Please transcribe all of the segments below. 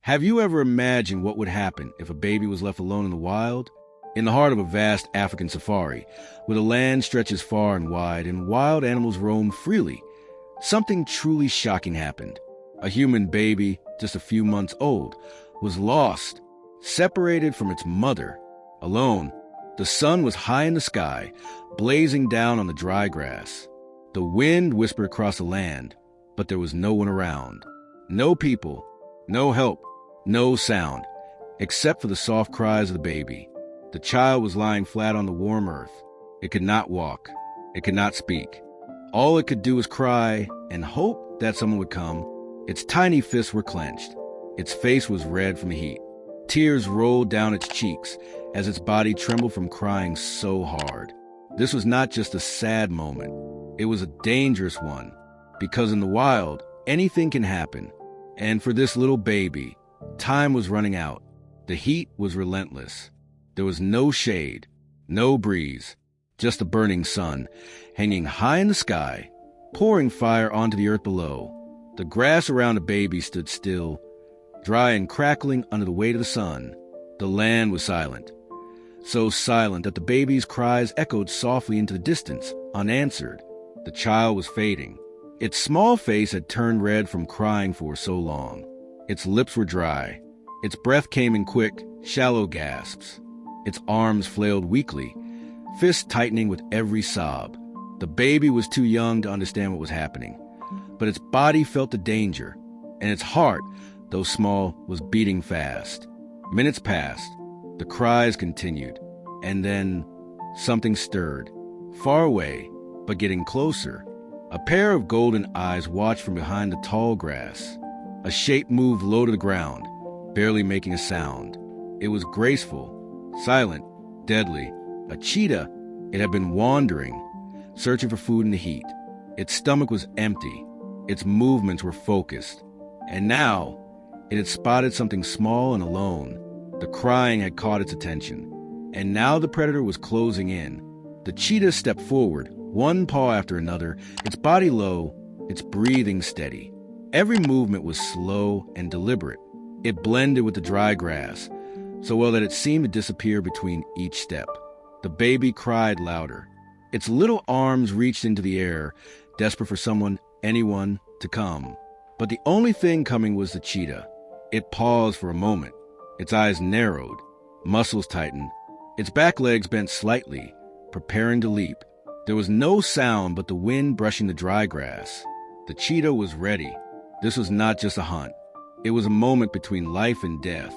Have you ever imagined what would happen if a baby was left alone in the wild? In the heart of a vast African safari, where the land stretches far and wide and wild animals roam freely, something truly shocking happened. A human baby, just a few months old, was lost, separated from its mother, alone. The sun was high in the sky, blazing down on the dry grass. The wind whispered across the land, but there was no one around. No people, no help, no sound, except for the soft cries of the baby. The child was lying flat on the warm earth. It could not walk. It could not speak. All it could do was cry and hope that someone would come. Its tiny fists were clenched. Its face was red from the heat. Tears rolled down its cheeks as its body trembled from crying so hard. This was not just a sad moment. It was a dangerous one, because in the wild, anything can happen. And for this little baby, time was running out. The heat was relentless. There was no shade, no breeze, just a burning sun, hanging high in the sky, pouring fire onto the earth below. The grass around the baby stood still, dry and crackling under the weight of the sun. The land was silent, so silent that the baby's cries echoed softly into the distance, unanswered. The child was fading. Its small face had turned red from crying for so long. Its lips were dry. Its breath came in quick, shallow gasps. Its arms flailed weakly, fists tightening with every sob. The baby was too young to understand what was happening, but its body felt the danger, and its heart, though small, was beating fast. Minutes passed. The cries continued, and then something stirred, far away, but getting closer. A pair of golden eyes watched from behind the tall grass. A shape moved low to the ground, barely making a sound. It was graceful, silent, deadly. A cheetah. It had been wandering, searching for food in the heat. Its stomach was empty. Its movements were focused. And now, it had spotted something small and alone. The crying had caught its attention. And now the predator was closing in. The cheetah stepped forward, one paw after another, its body low, its breathing steady. Every movement was slow and deliberate. It blended with the dry grass, so well that it seemed to disappear between each step. The baby cried louder. Its little arms reached into the air, desperate for someone, anyone, to come. But the only thing coming was the cheetah. It paused for a moment. Its eyes narrowed, muscles tightened. Its back legs bent slightly, preparing to leap. There was no sound but the wind brushing the dry grass. The cheetah was ready. This was not just a hunt. It was a moment between life and death.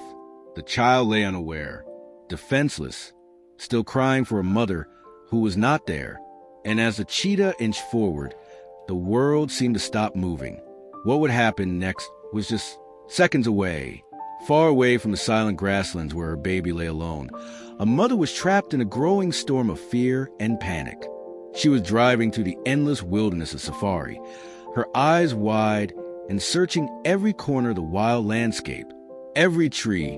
The child lay unaware, defenseless, still crying for a mother who was not there. And as the cheetah inched forward, the world seemed to stop moving. What would happen next was just seconds away, far away from the silent grasslands where her baby lay alone. A mother was trapped in a growing storm of fear and panic. She was driving through the endless wilderness of safari, her eyes wide and searching every corner of the wild landscape, every tree,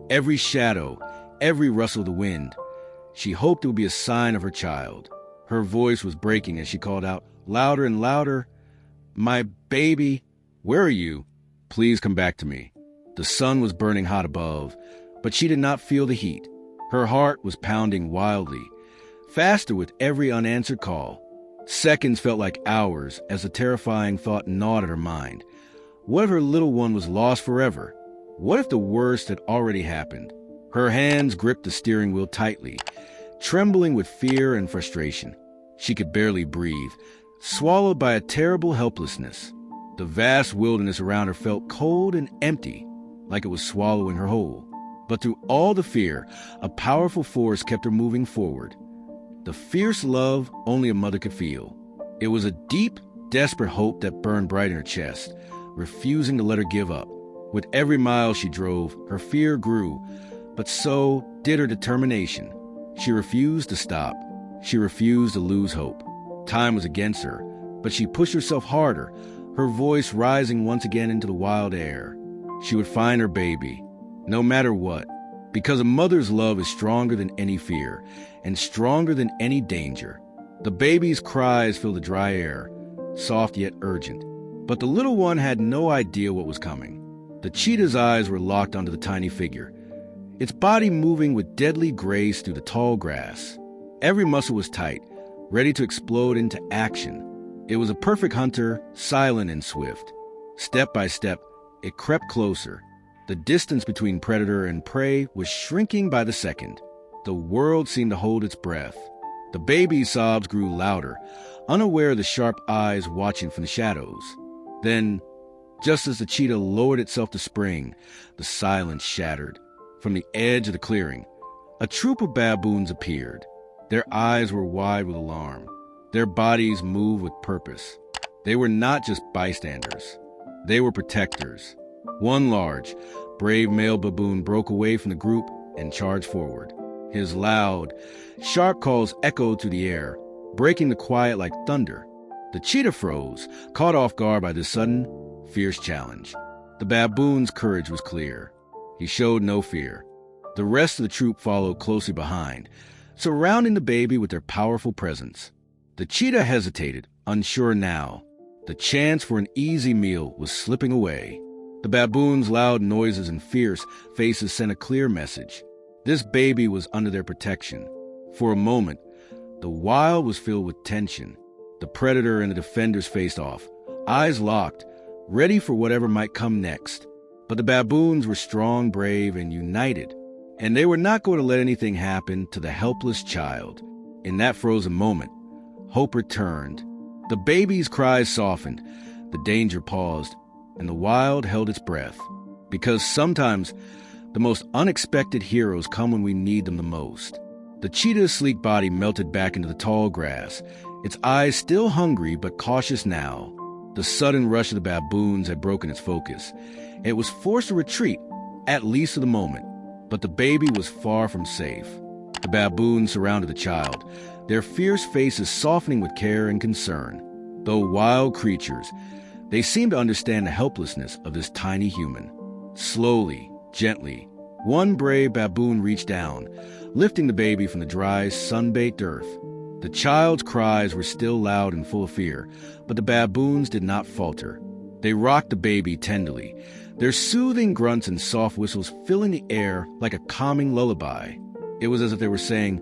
every shadow, every rustle of the wind. She hoped it would be a sign of her child. Her voice was breaking as she called out, louder and louder, "My baby, where are you? Please come back to me." The sun was burning hot above, but she did not feel the heat. Her heart was pounding wildly, faster with every unanswered call. Seconds felt like hours as the terrifying thought gnawed at her mind. What if her little one was lost forever? What if the worst had already happened? Her hands gripped the steering wheel tightly, trembling with fear and frustration. She could barely breathe, swallowed by a terrible helplessness. The vast wilderness around her felt cold and empty, like it was swallowing her whole. But through all the fear, a powerful force kept her moving forward. The fierce love only a mother could feel. It was a deep, desperate hope that burned bright in her chest, refusing to let her give up. With every mile she drove, her fear grew, but so did her determination. She refused to stop. She refused to lose hope. Time was against her, but she pushed herself harder, her voice rising once again into the wild air. She would find her baby, no matter what, because a mother's love is stronger than any fear and stronger than any danger. The baby's cries filled the dry air, soft yet urgent. But the little one had no idea what was coming. The cheetah's eyes were locked onto the tiny figure, its body moving with deadly grace through the tall grass. Every muscle was tight, ready to explode into action. It was a perfect hunter, silent and swift. Step by step, it crept closer. The distance between predator and prey was shrinking by the second. The world seemed to hold its breath. The baby's sobs grew louder, unaware of the sharp eyes watching from the shadows. Then, just as the cheetah lowered itself to spring, the silence shattered. From the edge of the clearing, a troop of baboons appeared. Their eyes were wide with alarm. Their bodies moved with purpose. They were not just bystanders. They were protectors. One large, brave male baboon broke away from the group and charged forward. His loud, sharp calls echoed through the air, breaking the quiet like thunder. The cheetah froze, caught off guard by this sudden, fierce challenge. The baboon's courage was clear. He showed no fear. The rest of the troop followed closely behind, surrounding the baby with their powerful presence. The cheetah hesitated, unsure now. The chance for an easy meal was slipping away. The baboon's loud noises and fierce faces sent a clear message. This baby was under their protection. For a moment, the wild was filled with tension. The predator and the defenders faced off, eyes locked, ready for whatever might come next. But the baboons were strong, brave, and united, and they were not going to let anything happen to the helpless child. In that frozen moment, hope returned. The baby's cries softened, the danger paused, and the wild held its breath. Because sometimes the most unexpected heroes come when we need them the most. The cheetah's sleek body melted back into the tall grass, its eyes still hungry but cautious now. The sudden rush of the baboons had broken its focus. It was forced to retreat, at least for the moment. But the baby was far from safe. The baboons surrounded the child, their fierce faces softening with care and concern. Though wild creatures, they seemed to understand the helplessness of this tiny human. Slowly, gently, one brave baboon reached down, lifting the baby from the dry, sun-baked earth. The child's cries were still loud and full of fear, but the baboons did not falter. They rocked the baby tenderly, their soothing grunts and soft whistles filling the air like a calming lullaby. It was as if they were saying,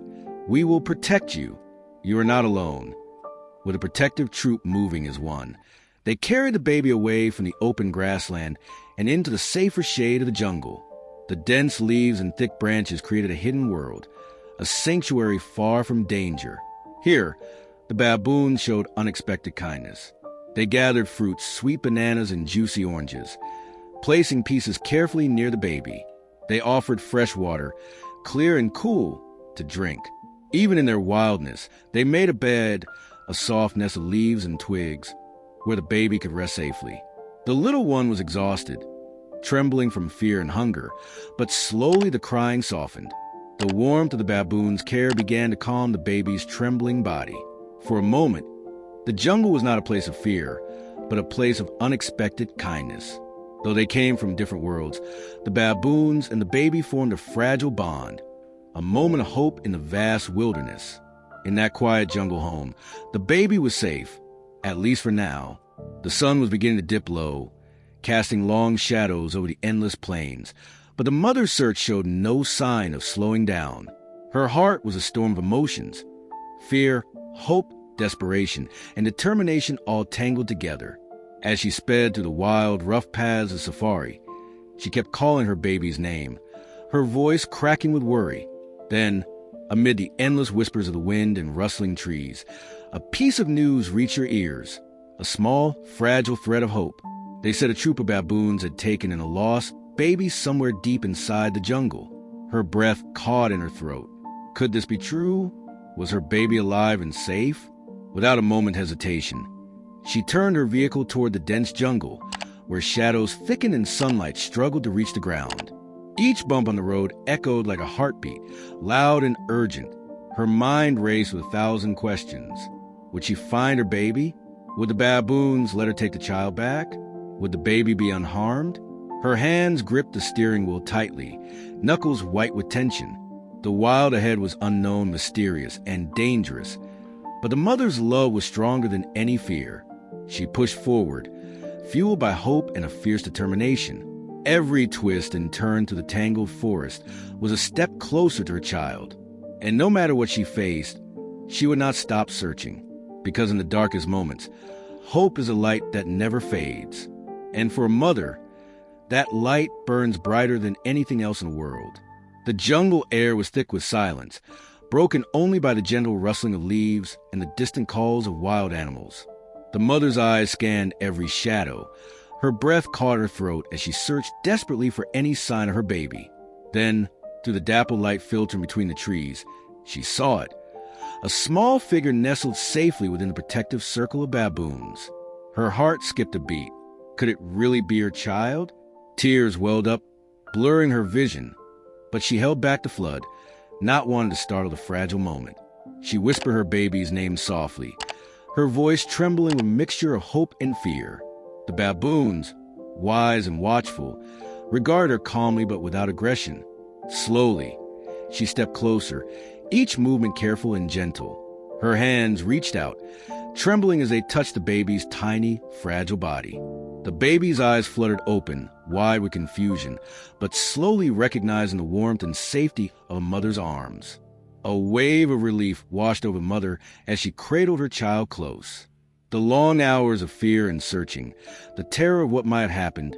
"We will protect you. You are not alone." With a protective troop moving as one, they carried the baby away from the open grassland and into the safer shade of the jungle. The dense leaves and thick branches created a hidden world, a sanctuary far from danger. Here, the baboons showed unexpected kindness. They gathered fruits, sweet bananas and juicy oranges, placing pieces carefully near the baby. They offered fresh water, clear and cool, to drink. Even in their wildness, they made a bed, a soft nest of leaves and twigs, where the baby could rest safely. The little one was exhausted, trembling from fear and hunger, but slowly the crying softened. The warmth of the baboon's care began to calm the baby's trembling body. For a moment, the jungle was not a place of fear, but a place of unexpected kindness. Though they came from different worlds, the baboons and the baby formed a fragile bond, a moment of hope in the vast wilderness. In that quiet jungle home, the baby was safe, at least for now. The sun was beginning to dip low, casting long shadows over the endless plains, but the mother's search showed no sign of slowing down. Her heart was a storm of emotions, fear, hope, desperation, and determination all tangled together. As she sped through the wild, rough paths of safari, she kept calling her baby's name, her voice cracking with worry. Then, amid the endless whispers of the wind and rustling trees, a piece of news reached her ears, a small, fragile thread of hope. They said a troop of baboons had taken in a lost baby somewhere deep inside the jungle. Her breath caught in her throat. Could this be true? Was her baby alive and safe? Without a moment's hesitation, she turned her vehicle toward the dense jungle, where shadows thickened and sunlight struggled to reach the ground. Each bump on the road echoed like a heartbeat, loud and urgent. Her mind raced with 1,000 questions. Would she find her baby? Would the baboons let her take the child back? Would the baby be unharmed? Her hands gripped the steering wheel tightly, knuckles white with tension. The wild ahead was unknown, mysterious, and dangerous, but the mother's love was stronger than any fear. She pushed forward, fueled by hope and a fierce determination. Every twist and turn through the tangled forest was a step closer to her child. And no matter what she faced, she would not stop searching. Because in the darkest moments, hope is a light that never fades. And for a mother, that light burns brighter than anything else in the world. The jungle air was thick with silence, broken only by the gentle rustling of leaves and the distant calls of wild animals. The mother's eyes scanned every shadow. Her breath caught her throat as she searched desperately for any sign of her baby. Then, through the dappled light filtering between the trees, she saw it. A small figure nestled safely within the protective circle of baboons. Her heart skipped a beat. Could it really be her child? Tears welled up, blurring her vision. But she held back the flood, not wanting to startle the fragile moment. She whispered her baby's name softly, her voice trembling with a mixture of hope and fear. The baboons, wise and watchful, regarded her calmly but without aggression. Slowly, she stepped closer, each movement careful and gentle. Her hands reached out, trembling as they touched the baby's tiny, fragile body. The baby's eyes fluttered open, wide with confusion, but slowly recognizing the warmth and safety of a mother's arms. A wave of relief washed over the mother as she cradled her child close. The long hours of fear and searching, the terror of what might have happened,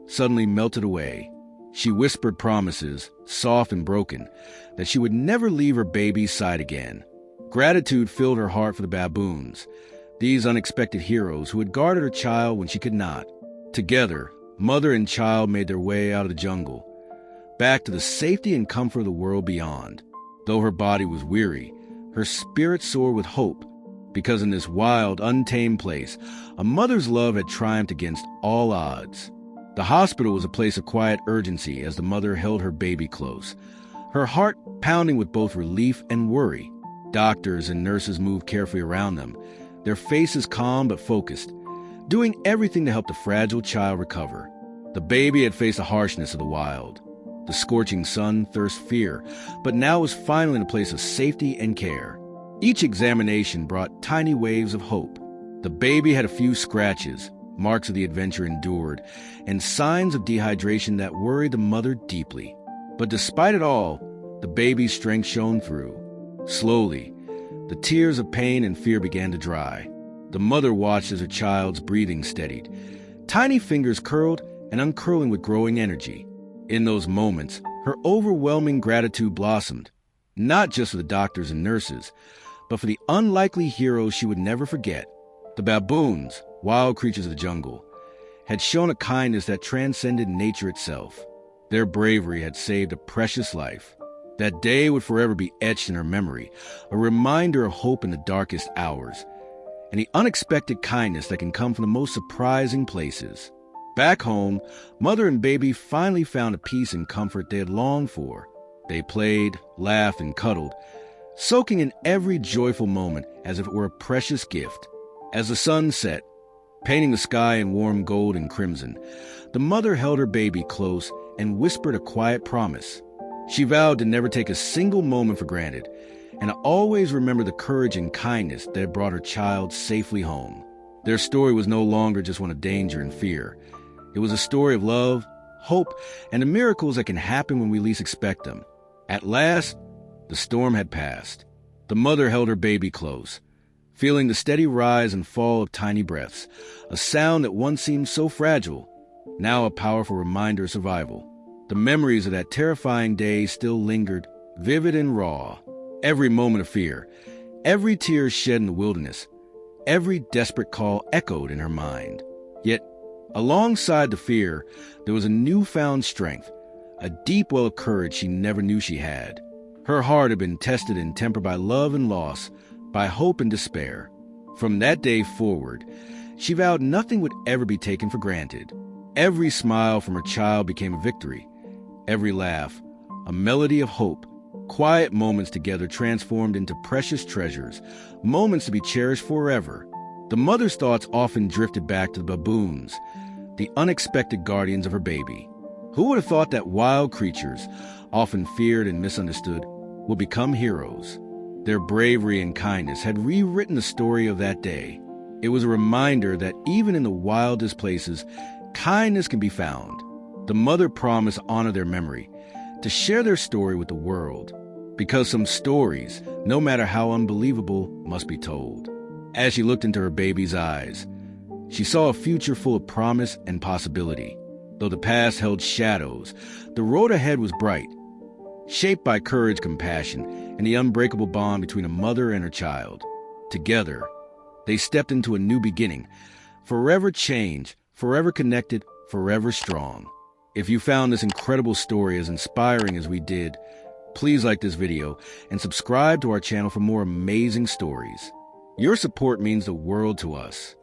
suddenly melted away. She whispered promises, soft and broken, that she would never leave her baby's side again. Gratitude filled her heart for the baboons, these unexpected heroes who had guarded her child when she could not. Together, mother and child made their way out of the jungle, back to the safety and comfort of the world beyond. Though her body was weary, her spirit soared with hope, because in this wild, untamed place, a mother's love had triumphed against all odds. The hospital was a place of quiet urgency as the mother held her baby close, her heart pounding with both relief and worry. Doctors and nurses moved carefully around them, their faces calm but focused, doing everything to help the fragile child recover. The baby had faced the harshness of the wild, the scorching sun, thirst, fear, but now was finally in a place of safety and care. Each examination brought tiny waves of hope. The baby had a few scratches, marks of the adventure endured, and signs of dehydration that worried the mother deeply. But despite it all, the baby's strength shone through. Slowly, the tears of pain and fear began to dry. The mother watched as her child's breathing steadied, tiny fingers curled and uncurling with growing energy. In those moments, her overwhelming gratitude blossomed, not just for the doctors and nurses, but for the unlikely heroes she would never forget. The baboons, wild creatures of the jungle, had shown a kindness that transcended nature itself. Their bravery had saved a precious life. That day would forever be etched in her memory, a reminder of hope in the darkest hours, and the unexpected kindness that can come from the most surprising places. Back home, mother and baby finally found a peace and comfort they had longed for. They played, laughed, and cuddled, soaking in every joyful moment as if it were a precious gift. As the sun set, painting the sky in warm gold and crimson, the mother held her baby close and whispered a quiet promise. She vowed to never take a single moment for granted, and to always remember the courage and kindness that had brought her child safely home. Their story was no longer just one of danger and fear. It was a story of love, hope, and the miracles that can happen when we least expect them. At last, the storm had passed. The mother held her baby close, feeling the steady rise and fall of tiny breaths, a sound that once seemed so fragile, now a powerful reminder of survival. The memories of that terrifying day still lingered, vivid and raw. Every moment of fear, every tear shed in the wilderness, every desperate call echoed in her mind. Yet, alongside the fear, there was a newfound strength, a deep well of courage she never knew she had. Her heart had been tested and tempered by love and loss, by hope and despair. From that day forward, she vowed nothing would ever be taken for granted. Every smile from her child became a victory. Every laugh, a melody of hope. Quiet moments together transformed into precious treasures, moments to be cherished forever. The mother's thoughts often drifted back to the baboons, the unexpected guardians of her baby. Who would have thought that wild creatures, often feared and misunderstood, would become heroes? Their bravery and kindness had rewritten the story of that day. It was a reminder that even in the wildest places, kindness can be found. The mother promised to honor their memory, to share their story with the world, because some stories, no matter how unbelievable, must be told. As she looked into her baby's eyes, she saw a future full of promise and possibility. Though the past held shadows, the road ahead was bright, shaped by courage, compassion, and the unbreakable bond between a mother and her child. Together, they stepped into a new beginning, forever changed, forever connected, forever strong. If you found this incredible story as inspiring as we did, please like this video and subscribe to our channel for more amazing stories. Your support means the world to us.